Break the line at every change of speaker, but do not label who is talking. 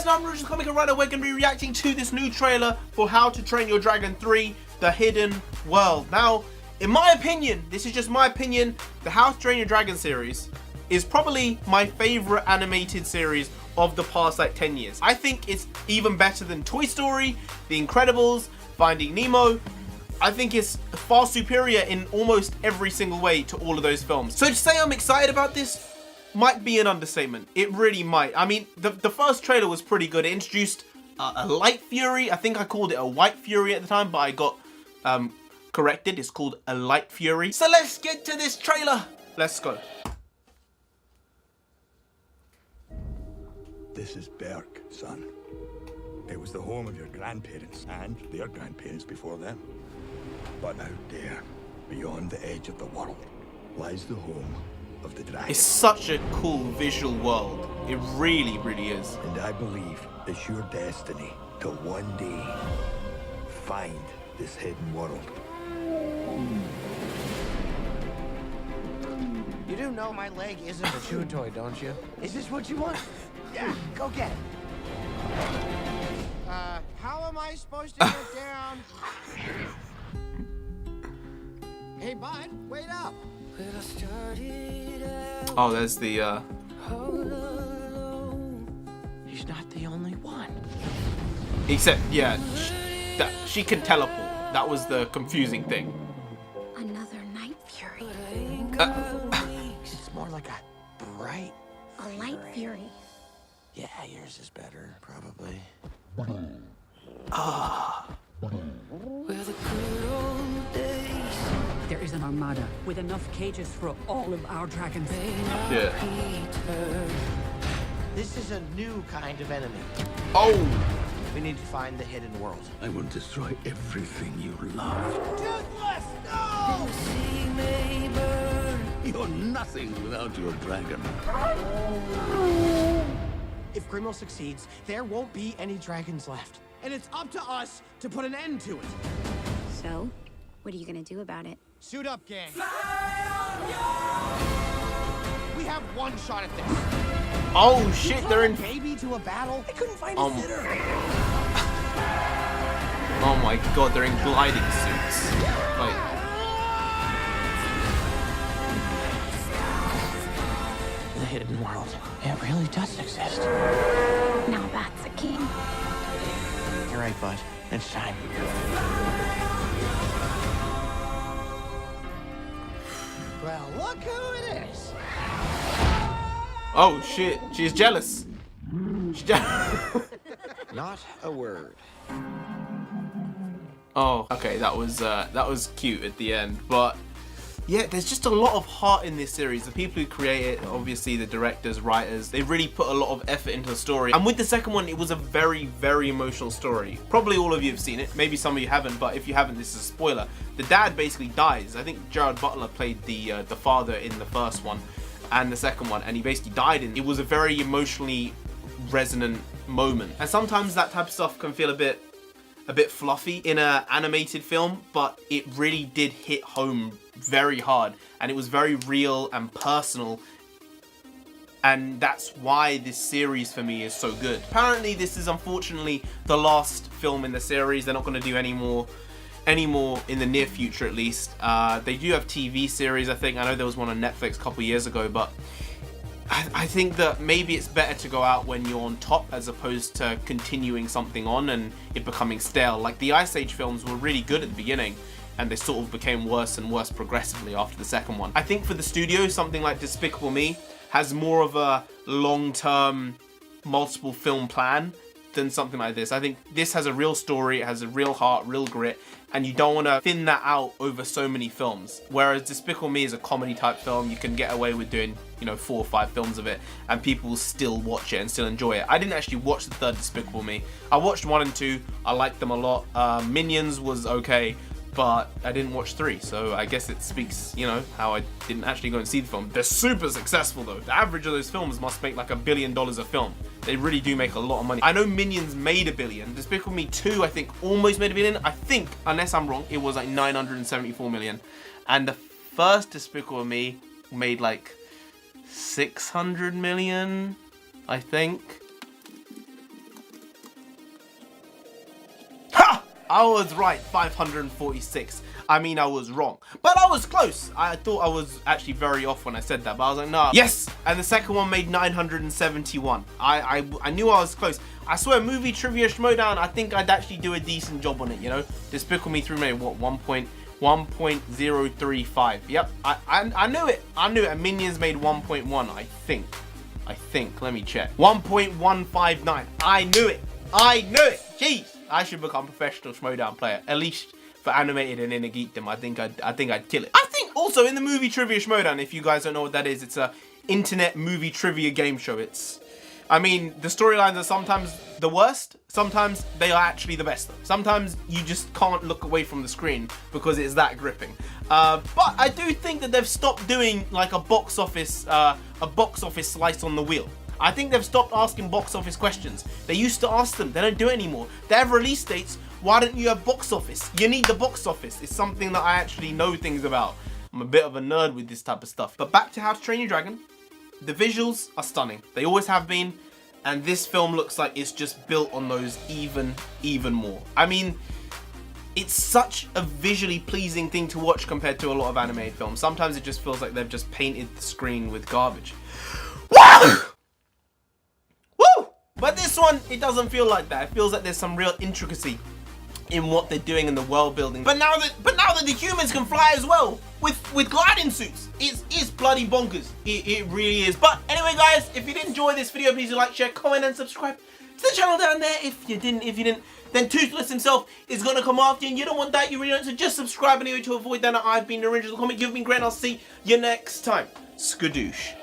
guys, now I'm NarendraTheComic, and right now we're going to be reacting to this new trailer for How to Train Your Dragon 3, The Hidden World. Now, in my opinion, this is just my opinion, the How to Train Your Dragon series is probably my favorite animated series of the past like 10 years. I think it's even better than Toy Story, The Incredibles, Finding Nemo. I think it's far superior in almost every single way to all of those films. So to say I'm excited about this might be an understatement. It really might. I mean, the first trailer was pretty good. It introduced a light fury. I think I called it a white fury at the time, but I got corrected. It's called a light fury. So let's get to this trailer. Let's go.
This is Berk, son. It was the home of your grandparents and their grandparents before them. But out there, beyond the edge of the world, lies the home of the dragon.
It's such a cool visual world. It really, really is.
And I believe it's your destiny to one day find this hidden world.
You do know my leg isn't a chew toy, don't you? Is this what you want? Yeah, go get it. How am I supposed to get down? Hey, bud, wait up.
Oh, there's the,
He's not the only one.
Except, yeah, she can teleport. That was the confusing thing.
Another night fury.
It's more like a bright
A light fury.
Yeah, yours is better, probably.
There is an armada with enough cages for all of our dragons.
Yeah.
This is a new kind of enemy.
Oh!
We need to find the hidden world.
I will destroy everything you love.
Toothless, no!
You're nothing without your dragon.
If Grimmel succeeds, there won't be any dragons left. And it's up to us to put an end to it.
So, what are you gonna do about it?
Suit up, gang. We have one shot at this.
Oh shit, they're in.
Baby to a battle. I couldn't find a sitter.
Oh my god, they're in gliding suits. Like,
the hidden world. It really does exist.
Now that's a king.
You're right, bud. It's time. Well, look who it is.
oh shit, she's jealous. She's jealous.
Not a word.
Oh, okay, that was cute at the end, but yeah, there's just a lot of heart in this series. The people who create it, obviously the directors, writers, they really put a lot of effort into the story. And with the second one, it was a very, very emotional story. Probably all of you have seen it. Maybe some of you haven't, but if you haven't, this is a spoiler. The dad basically dies. I think Gerard Butler played the father in the first one and the second one, and he basically died. And it was a very emotionally resonant moment. And sometimes that type of stuff can feel a bit fluffy in an animated film, but it really did hit home very hard, and it was very real and personal, and that's why this series for me is so good. Apparently this is unfortunately the last film in the series. They're not going to do any more in the near future, at least. They do have TV series, I think. I know there was one on Netflix a couple years ago, but I think that maybe it's better to go out when you're on top as opposed to continuing something on and it becoming stale. Like the Ice Age films were really good at the beginning, and they sort of became worse and worse progressively after the second one. I think for the studio, something like Despicable Me has more of a long-term multiple film plan than something like this. I think this has a real story, it has a real heart, real grit, and you don't want to thin that out over so many films. Whereas Despicable Me is a comedy type film, you can get away with doing, you know, 4 or 5 films of it, and people will still watch it and still enjoy it. I didn't actually watch the third Despicable Me. I watched 1 and 2, I liked them a lot. Minions was okay, but I didn't watch 3, so I guess it speaks, you know, how I didn't actually go and see the film. They're super successful though. The average of those films must make like $1 billion a film. They really do make a lot of money. I know Minions made $1 billion. Despicable Me 2, I think, almost made $1 billion. I think, unless I'm wrong, it was like 974 million. And the first Despicable Me made like 600 million, I think. I was right, 546. I mean, I was wrong. But I was close. I thought I was actually very off when I said that, but I was like, no. Yes! And the second one made 971. I knew I was close. I swear, movie trivia Schmodown, I think I'd actually do a decent job on it, you know? Despicable Me 3 made, what, 1.035. Yep, I knew it. I knew it. And Minions made 1.1, I think. Let me check. 1.159. I knew it. I knew it. Jeez. I should become a professional Schmodown player. At least for animated and inner geekdom, I think I'd kill it. I think also in the movie trivia Schmodown, if you guys don't know what that is, it's a internet movie trivia game show. I mean, the storylines are sometimes the worst, sometimes they are actually the best. Sometimes you just can't look away from the screen because it's that gripping. But I do think that they've stopped doing like a box office slice on the wheel. I think they've stopped asking box office questions. They used to ask them, they don't do it anymore. They have release dates, why don't you have box office? You need the box office. It's something that I actually know things about. I'm a bit of a nerd with this type of stuff. But back to How to Train Your Dragon. The visuals are stunning. They always have been. And this film looks like it's just built on those even more. I mean, it's such a visually pleasing thing to watch compared to a lot of animated films. Sometimes it just feels like they've just painted the screen with garbage. Woo! Woo! But this one, it doesn't feel like that. It feels like there's some real intricacy in what they're doing in the world building. But now that the humans can fly as well with gliding suits, it's bloody bonkers. It really is. But anyway, guys, if you did enjoy this video, please do like, share, comment, and subscribe to the channel down there. If you didn't, then Toothless himself is gonna come after you, and you don't want that, you really don't. So just subscribe anyway to avoid that. I've been NarendraTheComic. You've been great, and I'll see you next time. Skadoosh.